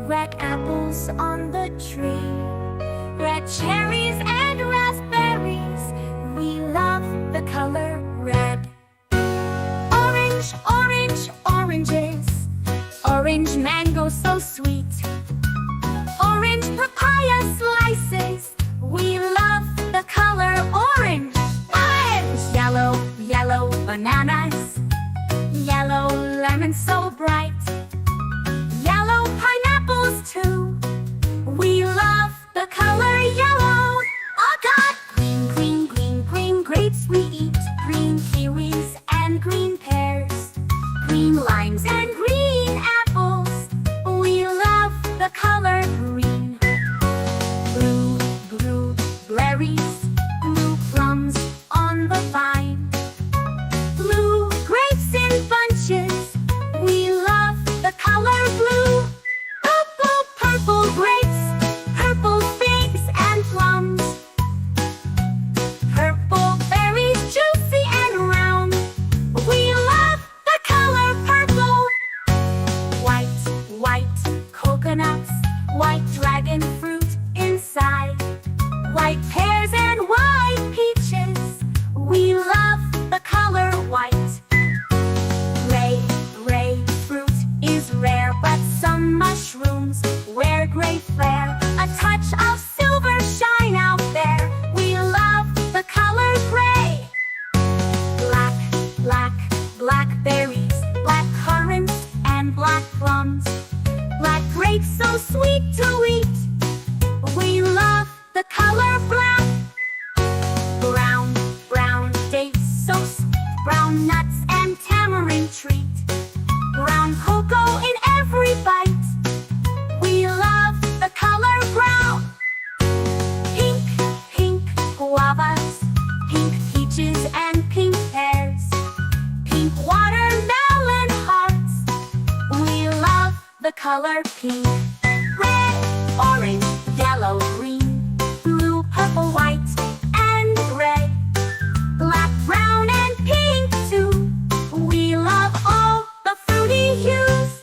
red apples on the tree, red cherries and raspberries. We love the color red. Orange, orange, oranges, orange mango so sweet, orange papaya slices. We love the color orange. Orange! Yellow, yellow bananas, yellow lemons so bright, yellow pineapples too. We love the color yellow. Oh God! Green, green, green, green grapes we eat, green kiwis and green pears, green limes and green apples. We love the color green. Blue, blue berries, blue plums on the vine, blue grapes in bunches. We love the color blue. Purple, purple grapes, purple figs and plums, purple berries juicy and round. We love the color purple. White, white coconuts, white dragon fruit inside, white pears and white peaches. We love the color white. Gray, gray fruit is rare, but some mushrooms wear gray flair. A touch of silver shine out there. We love the color gray. Black, black, blackberries, black currants and black plums, black grapes so sweet to eat. We love the color black. Brown, brown dates so sweet, brown nuts and tamarind treat, brown cocoa in every bite. We love the color brown. Pink, pink guavas, pink peaches and pink pears, pink watermelon hearts. We love the color pink. Red, orange, yellow, green, blue, purple, white, and gray, black, brown, and pink too. We love all the fruity hues.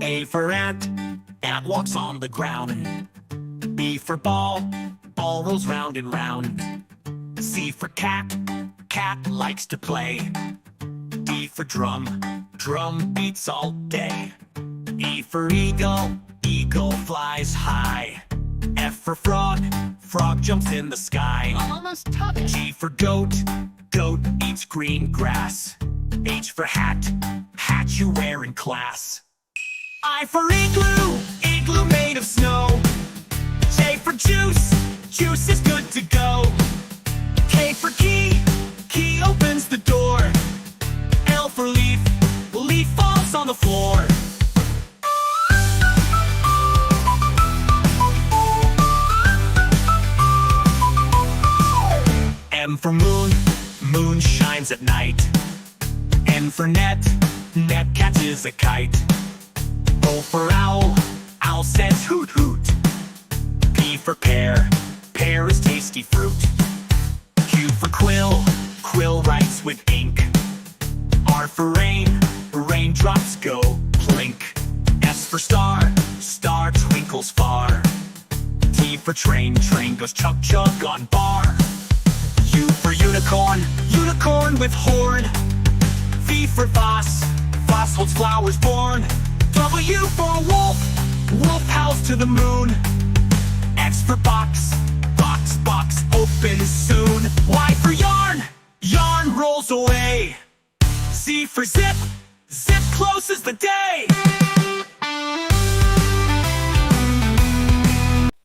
A for ant walks on the ground. B for ball rolls round and round. C for cat likes to play. D for drum beats all day. E for eagle flies high. F for frog jumps in the sky. Almost touched. G for goat eats green grass. H for hat you wear in class. I for igloo made of snow. J for juice is good to go. K for key opens the door. L for leaf falls on the floor. M for moon shines at night. N for net catches a kite. O for owl says hoot hoot. P for pear is tasty fruit. Q for quill writes with ink. R for raindrops go plink. S for star twinkles far. T for train goes chug chug on bar. U for unicorn with horn. V for vase holds flowers born. W for wolf howls to the moon. X for box opens soon. Y for yarn rolls away. Z for zip closes the day.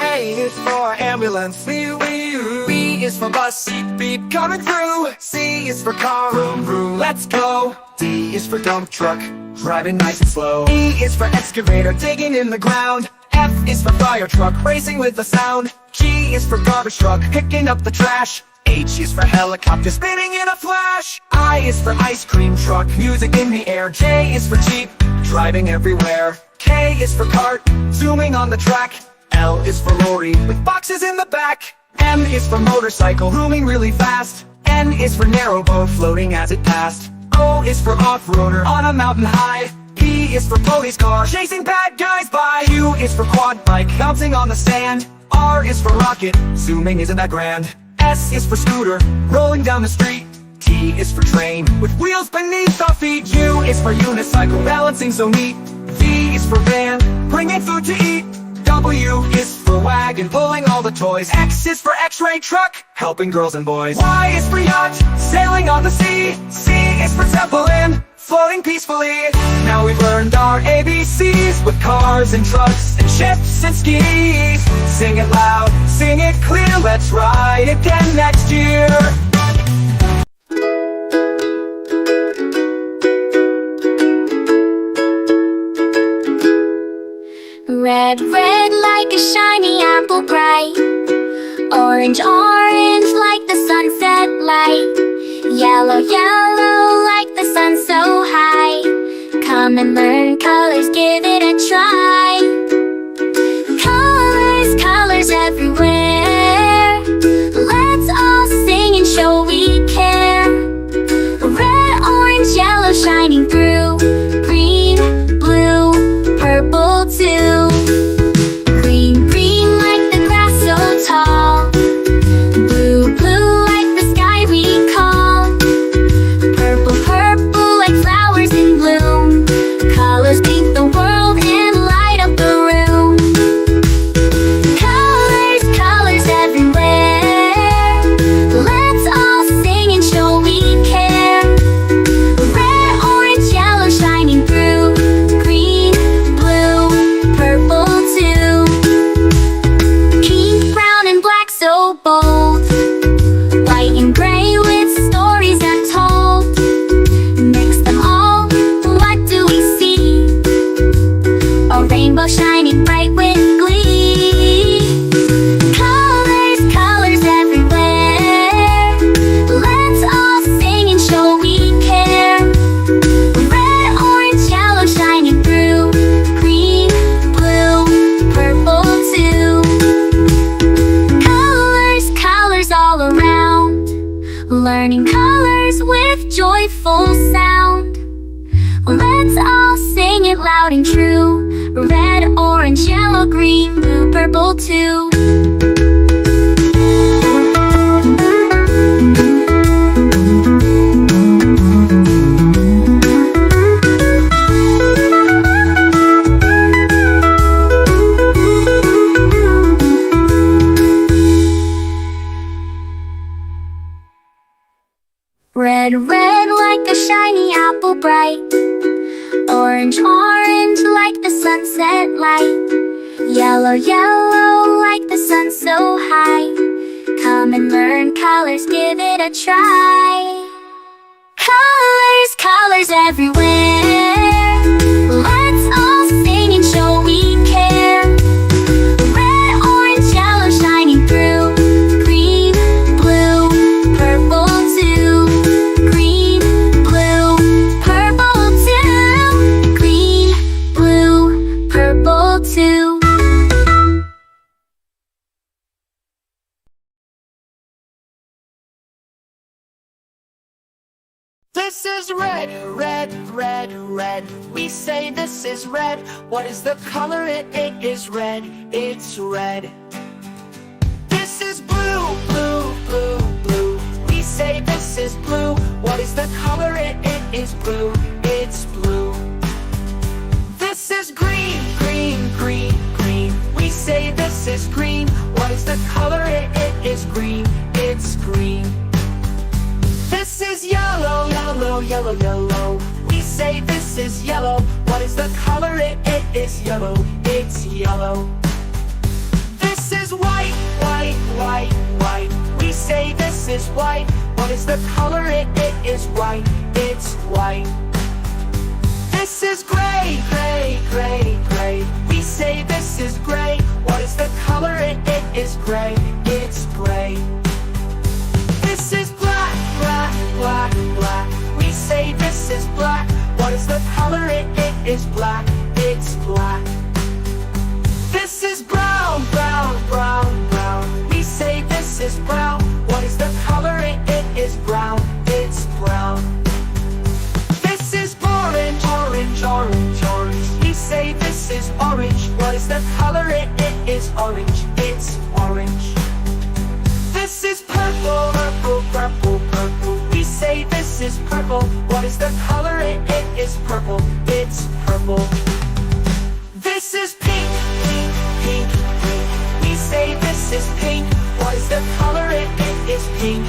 A is for ambulance, B is for bus, beep coming through. C is for car, vroom, let's go. D is for dump truck, driving nice and slow. E is for excavator, digging in the ground. F is for fire truck, racing with the sound. G is for garbage truck, picking up the trash. H is for helicopter, spinning in a flash. I is for ice cream truck, music in the air. J is for Jeep, driving everywhere. K is for kart, zooming on the track. L is for lorry, with boxes in the back. M is for motorcycle, zooming really fast. N is for narrowboat, floating as it passed. O is for off-roader, on a mountain high. P is for police car, chasing bad guys by. Q is for quad bike, bouncing on the sand. R is for rocket, zooming isn't that grand. S is for scooter, rolling down the street. T is for train, with wheels beneath our feet. U is for unicycle, balancing so neat. V is for van, bringing food to eat. W is for wagon, pulling all the toys. X is for x-ray truck, helping girls and boys. Y is for yacht, sailing on the sea. C is for zeppelin, floating peacefully. Now we've learned our ABCs, with cars and trucks and ships and skis. Sing it loud, sing it clear, let's ride again next year. Red, red like a shiny apple bright. Orange, orange like the sunset light. Yellow, yellow like the sun so high. Come and learn colors, give it a try. Colors, colors everywhere. Let's all sing and show we care. Red, orange, yellow shining through. Green, blue, purple too. Green, green like the grass so tall. Blue, blue like the sky we call. Purple, purple like flowers in bloom. Colors paint the world and light up the room. Colors, colors everywhere. Let's all sing and show we care. Red, orange, yellow shining through. Green, blue, purple too. Pink, brown and black so bold. White and gray with stories untold. Mix them all, what do we see? A rainbow shining bright with glee. Colors, colors everywhere. Let's all sing and show we care. Red, orange, yellow shining through. Green, blue, purple too. Colors, colors all around. Learning colors with joyful sound. Let's all sing it loud and true. Red, orange, yellow, green, blue, purple too. Red, red like a shiny apple bright. Orange, orange like the sunset light. Yellow, yellow like the sun so high. Come and learn colors, give it a try. Colors, colors everywhere. Let's all sing and show we care. Red, orange, yellow shining through. Green, blue, purple too. Green, blue, purple too. Green, blue, purple too. This is red, red, red, red. We say this is red. What is the color? It is red. It's red. This is blue, blue, blue, blue. We say this is blue. What is the color? It is blue. It's blue. This is green, green, green, green. We say this is green. What is the color? It is green. It's green. This is yellow, yellow, yellow, yellow. We say this is yellow. What is the color? It is yellow. It's yellow. This is white, white, white, white. We say this is white. What is the color? It is white. It's white. This is gray, gray, gray, gray. We say this is gray. What is the color? It is gray. It's gray. This is black, black, black, black. We say this is black. What is the color? It is black, it's black. This is brown, brown, brown, brown. We say this is brown. What is the color? It is brown, it's brown. This is orange, orange, orange, orange. We say this is orange. What is the color? It is orange, it's orange. This is purple, purple, purple, purple. We say this is purple. What is the color? It is purple, it's purple. This is pink, pink, pink, pink. We say this is pink. What is the color? It is pink,